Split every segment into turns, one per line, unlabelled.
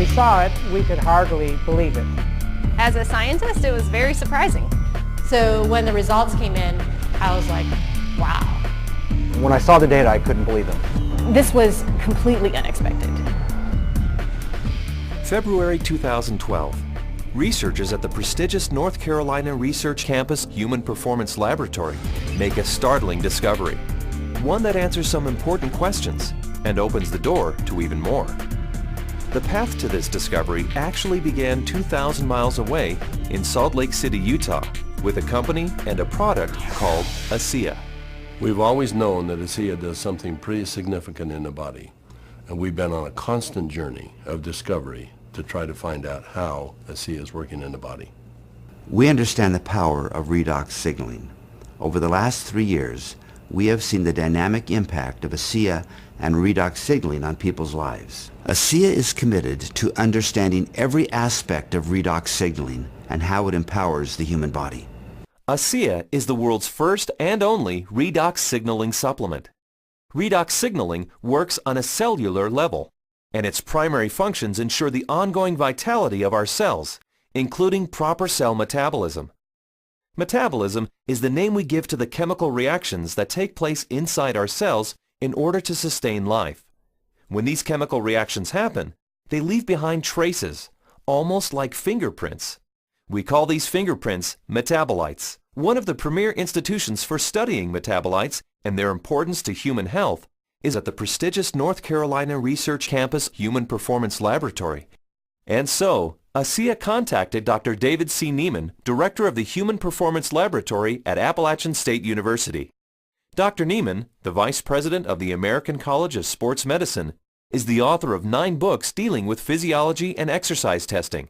saw it, we could hardly believe it.
As a scientist, it was very surprising.
So when the results came in, I was like, wow.
When I saw the data, I couldn't believe them.
This was completely unexpected.
February 2012. Researchers at the prestigious North Carolina Research Campus Human Performance Laboratory make a startling discovery. One that answers some important questions and opens the door to even more. The path to this discovery actually began 2,000 miles away in Salt Lake City, Utah, with a company and a product called ASEA.
We've always known that ASEA does something pretty significant in the body, and we've been on a constant journey of discovery to try to find out how ASEA is working in the body.
We understand the power of redox signaling. Over the last 3 years, we have seen the dynamic impact of ASEA and redox signaling on people's lives. ASEA is committed to understanding every aspect of redox signaling and how it empowers the human body.
ASEA is the world's first and only redox signaling supplement. Redox signaling works on a cellular level, and its primary functions ensure the ongoing vitality of our cells, including proper cell metabolism. Metabolism is the name we give to the chemical reactions that take place inside our cells in order to sustain life. When these chemical reactions happen, they leave behind traces, almost like fingerprints. We call these fingerprints metabolites. One of the premier institutions for studying metabolites and their importance to human health is at the prestigious North Carolina Research Campus Human Performance Laboratory. And so, ASEA contacted Dr. David C. Neiman, director of the Human Performance Laboratory at Appalachian State University. Dr. Neiman, the vice president of the American College of Sports Medicine, is the author of 9 books dealing with physiology and exercise testing,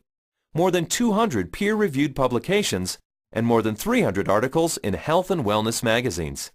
more than 200 peer-reviewed publications, and more than 300 articles in health and wellness magazines.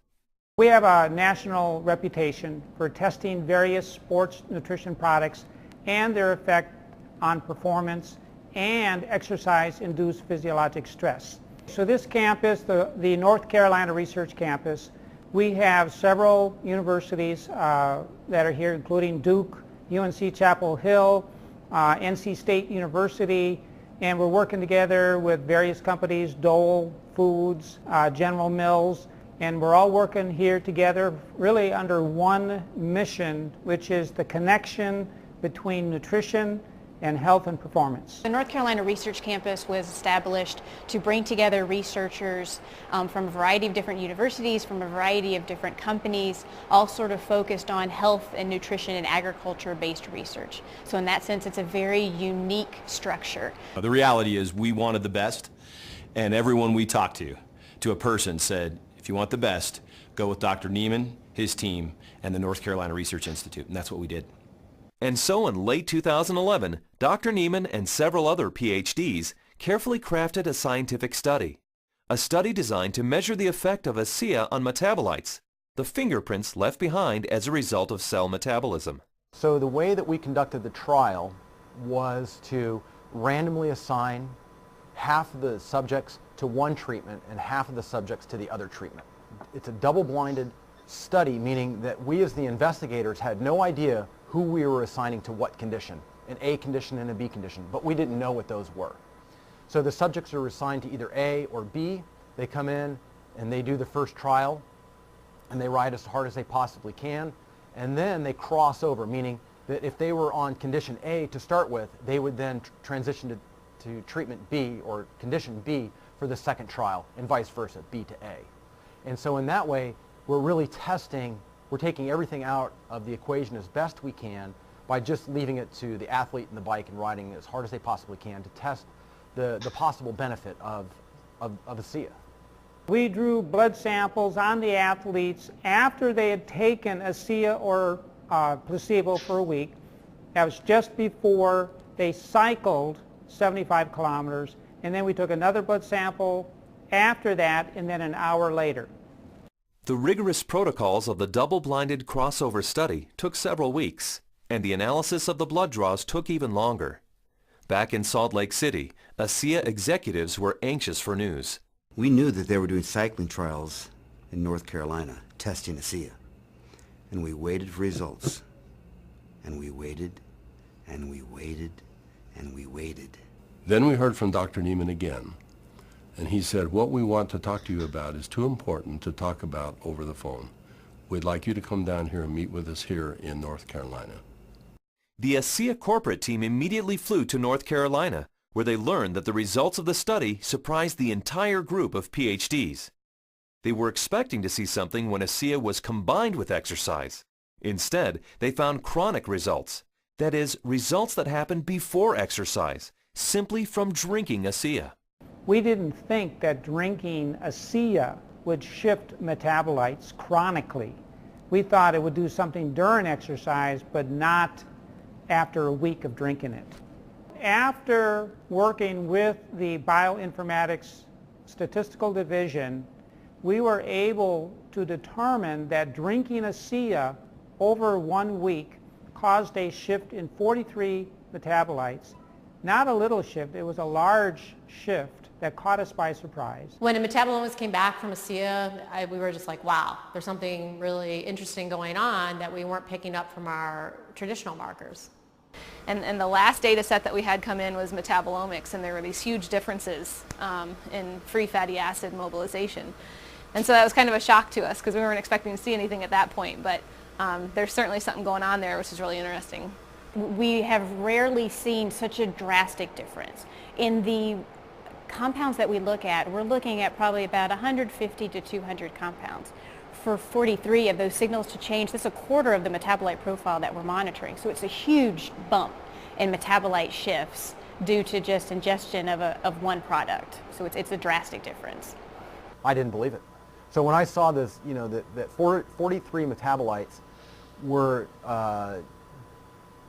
We have a national reputation for testing various sports nutrition products and their effect on performance and exercise-induced physiologic stress. So this campus, the North Carolina Research Campus, we have several universities that are here, including Duke, UNC Chapel Hill, NC State University, and we're working together with various companies, Dole Foods, General Mills, and we're all working here together really under one mission, which is the connection between nutrition and health and performance.
The North Carolina Research Campus was established to bring together researchers from a variety of different universities, from a variety of different companies, all sort of focused on health and nutrition and agriculture-based research. So in that sense, it's a very unique structure.
The reality is we wanted the best, and everyone we talked to a person said, if you want the best, go with Dr. Neiman, his team, and the North Carolina Research Institute, and that's what we did.
And so in late 2011, Dr. Neiman and several other PhDs carefully crafted a scientific study. A study designed to measure the effect of ASEA on metabolites, the fingerprints left behind as a result of cell metabolism.
So the way that we conducted the trial was to randomly assign half of the subjects to one treatment and half of the subjects to the other treatment. It's a double-blinded study, meaning that we as the investigators had no idea who we were assigning to what condition, an A condition and a B condition, but we didn't know what those were. So the subjects are assigned to either A or B. They come in and they do the first trial and they ride as hard as they possibly can, and then they cross over, meaning that if they were on condition A to start with, they would then transition to treatment B or condition B for the second trial, and vice versa, B to A. And so in that way, we're really testing, we're taking everything out of the equation as best we can by just leaving it to the athlete and the bike and riding as hard as they possibly can to test the possible benefit of ASEA.
We drew blood samples on the athletes after they had taken ASEA or placebo for a week. That was just before they cycled 75 kilometers, and then we took another blood sample after that, and then an hour later.
The rigorous protocols of the double-blinded crossover study took several weeks, and the analysis of the blood draws took even longer. Back in Salt Lake City, ASEA executives were anxious for news.
We knew that they were doing cycling trials in North Carolina, testing ASEA. And we waited for results. And we waited, and we waited, and we waited.
Then we heard from Dr. Neiman again, and he said, what we want to talk to you about is too important to talk about over the phone. We'd like you to come down here and meet with us here in North Carolina.
The ASEA corporate team immediately flew to North Carolina, where they learned that the results of the study surprised the entire group of PhDs. They were expecting to see something when ASEA was combined with exercise. Instead, they found chronic results. That is, results that happened before exercise, simply from drinking ASEA.
We didn't think that drinking ASEA would shift metabolites chronically. We thought it would do something during exercise, but not after a week of drinking it. After working with the bioinformatics statistical division, we were able to determine that drinking ASEA over 1 week caused a shift in 43 metabolites. Not a little shift, it was a large shift that caught us by surprise.
When the metabolomics came back from ASEA, we were just like, wow, there's something really interesting going on that we weren't picking up from our traditional markers.
And the last data set that we had come in was metabolomics, and there were these huge differences in free fatty acid mobilization. And so that was kind of a shock to us because we weren't expecting to see anything at that point, but there's certainly something going on there, which is really interesting.
We have rarely seen such a drastic difference. In the compounds that we look at, we're looking at probably about 150 to 200 compounds. For 43 of those signals to change, that's a quarter of the metabolite profile that we're monitoring. So it's a huge bump in metabolite shifts due to just ingestion of one product. So it's a drastic difference.
I didn't believe it. So when I saw this, you know, that 43 metabolites were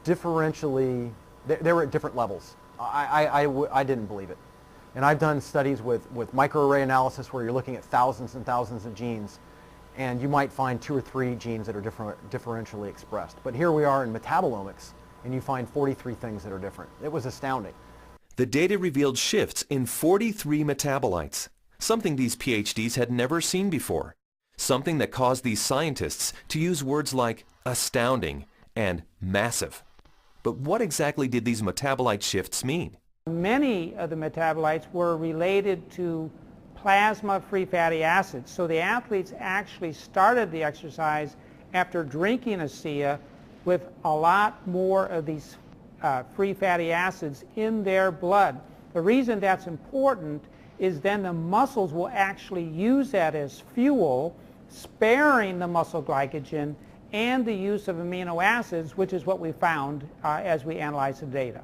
differentially, they were at different levels. I didn't believe it. And I've done studies with microarray analysis where you're looking at thousands and thousands of genes, and you might find 2 or 3 genes that are differentially expressed. But here we are in metabolomics, and you find 43 things that are different. It was astounding.
The data revealed shifts in 43 metabolites, something these PhDs had never seen before, something that caused these scientists to use words like astounding and massive. But what exactly did these metabolite shifts mean?
Many of the metabolites were related to plasma free fatty acids. So the athletes actually started the exercise after drinking ASEA with a lot more of these free fatty acids in their blood. The reason that's important is then the muscles will actually use that as fuel, sparing the muscle glycogen and the use of amino acids, which is what we found as we analyzed the data.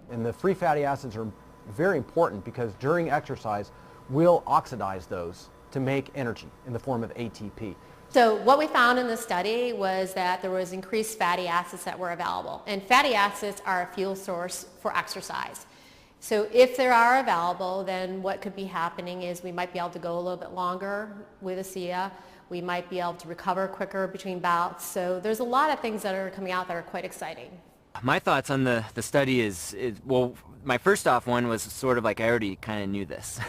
And the free fatty acids are very important because during exercise, we'll oxidize those to make energy in the form of ATP.
So what we found in the study was that there was increased fatty acids that were available. And fatty acids are a fuel source for exercise. So if they are available, then what could be happening is we might be able to go a little bit longer with ASEA. We might be able to recover quicker between bouts. So there's a lot of things that are coming out that are quite exciting.
My thoughts on the study is, well, my first off one was sort of like I already kind of knew this,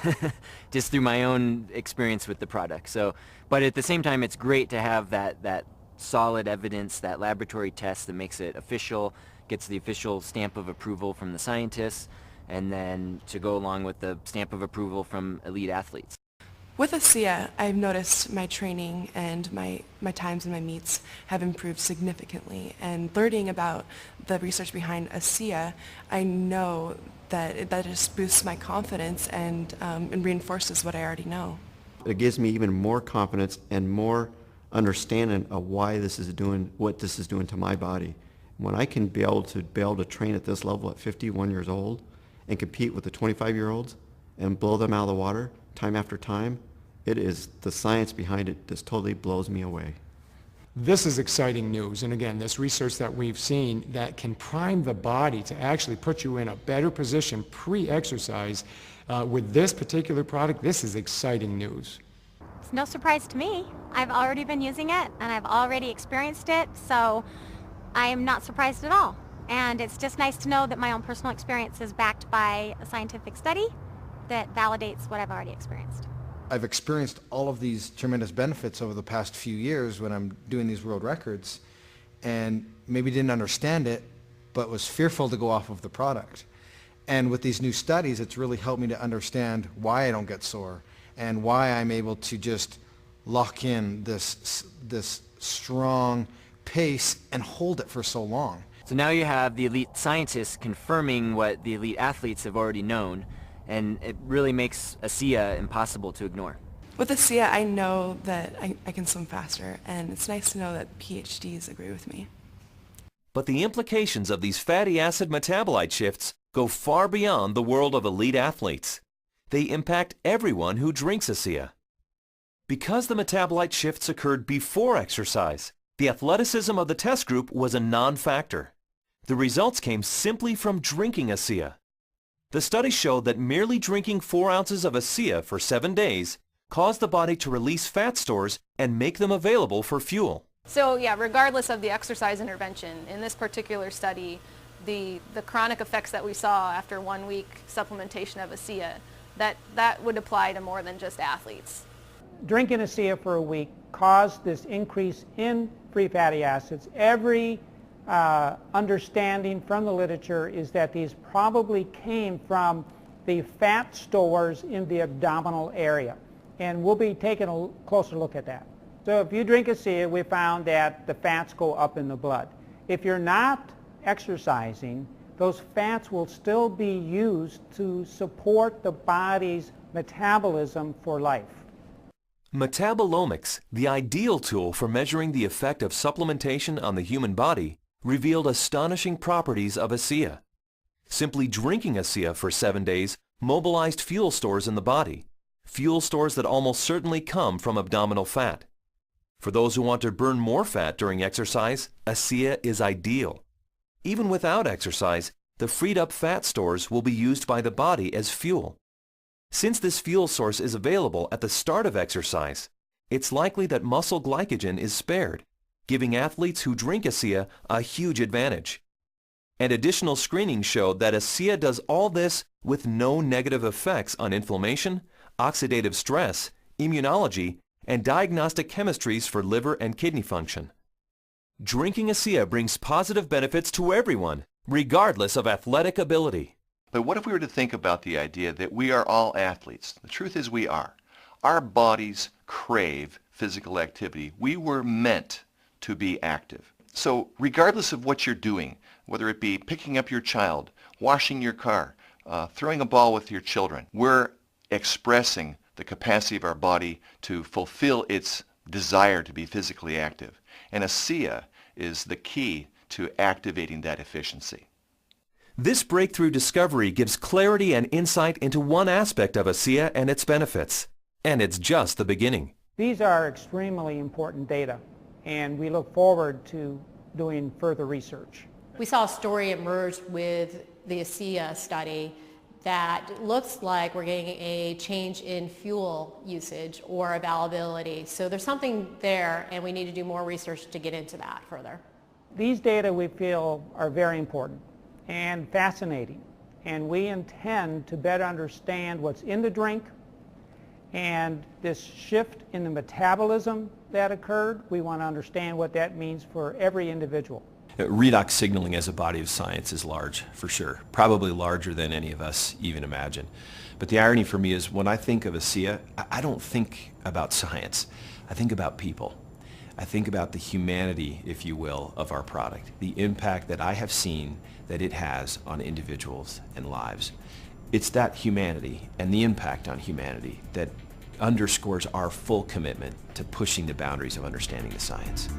just through my own experience with the product. So, but at the same time, it's great to have that solid evidence, that laboratory test that makes it official, gets the official stamp of approval from the scientists, and then to go along with the stamp of approval from elite athletes.
With ASEA, I've noticed my training and my times and my meets have improved significantly. And learning about the research behind ASEA, I know that that just boosts my confidence and reinforces what I already know.
It gives me even more confidence and more understanding of why this is doing what this is doing to my body. When I can be able to train at this level at 51 years old and compete with the 25-year-olds and blow them out of the water time after time, it is the science behind it just totally blows me away.
This is exciting news, and again, this research that we've seen that can prime the body to actually put you in a better position pre-exercise with this particular product. This is exciting news.
It's no surprise to me. I've already been using it and I've already experienced it, so I am not surprised at all. And it's just nice to know that my own personal experience is backed by a scientific study that validates what I've already experienced.
I've experienced all of these tremendous benefits over the past few years when I'm doing these world records, and maybe didn't understand it, but was fearful to go off of the product. And with these new studies, it's really helped me to understand why I don't get sore and why I'm able to just lock in this strong pace and hold it for so long.
So now you have the elite scientists confirming what the elite athletes have already known, and it really makes ASEA impossible to ignore.
With ASEA, I know that I can swim faster, and it's nice to know that PhDs agree with me.
But the implications of these fatty acid metabolite shifts go far beyond the world of elite athletes. They impact everyone who drinks ASEA. Because the metabolite shifts occurred before exercise, the athleticism of the test group was a non-factor. The results came simply from drinking ASEA. The study showed that merely drinking 4 ounces of ASEA for 7 days caused the body to release fat stores and make them available for fuel.
So yeah, regardless of the exercise intervention, in this particular study, the chronic effects that we saw after 1 week supplementation of ASEA, that would apply to more than just athletes.
Drinking ASEA for a week caused this increase in free fatty acids. Every understanding from the literature is that these probably came from the fat stores in the abdominal area. And we'll be taking a closer look at that. So if you drink ASEA, we found that the fats go up in the blood. If you're not exercising, those fats will still be used to support the body's metabolism for life.
Metabolomics, the ideal tool for measuring the effect of supplementation on the human body, revealed astonishing properties of ASEA. Simply drinking ASEA for 7 days mobilized fuel stores in the body, fuel stores that almost certainly come from abdominal fat. For those who want to burn more fat during exercise, ASEA is ideal. Even without exercise, the freed up fat stores will be used by the body as fuel. Since this fuel source is available at the start of exercise, it's likely that muscle glycogen is spared, giving athletes who drink ASEA a huge advantage. And additional screenings showed that ASEA does all this with no negative effects on inflammation, oxidative stress, immunology, and diagnostic chemistries for liver and kidney function. Drinking ASEA brings positive benefits to everyone, regardless of athletic ability.
But what if we were to think about the idea that we are all athletes? The truth is we are. Our bodies crave physical activity. We were meant to be active. So regardless of what you're doing, whether it be picking up your child, washing your car, throwing a ball with your children, we're expressing the capacity of our body to fulfill its desire to be physically active. And ASEA is the key to activating that efficiency.
This breakthrough discovery gives clarity and insight into one aspect of ASEA and its benefits. And it's just the beginning.
These are extremely important data, and we look forward to doing further research.
We saw a story emerge with the ASEA study that looks like we're getting a change in fuel usage or availability. So there's something there, and we need to do more research to get into that further.
These data we feel are very important and fascinating, and we intend to better understand what's in the drink and this shift in the metabolism that occurred. We want to understand what that means for every individual.
Redox signaling as a body of science is large, for sure. Probably larger than any of us even imagine. But the irony for me is when I think of ASEA, I don't think about science. I think about people. I think about the humanity, if you will, of our product, the impact that I have seen that it has on individuals and lives. It's that humanity and the impact on humanity that underscores our full commitment to pushing the boundaries of understanding the science.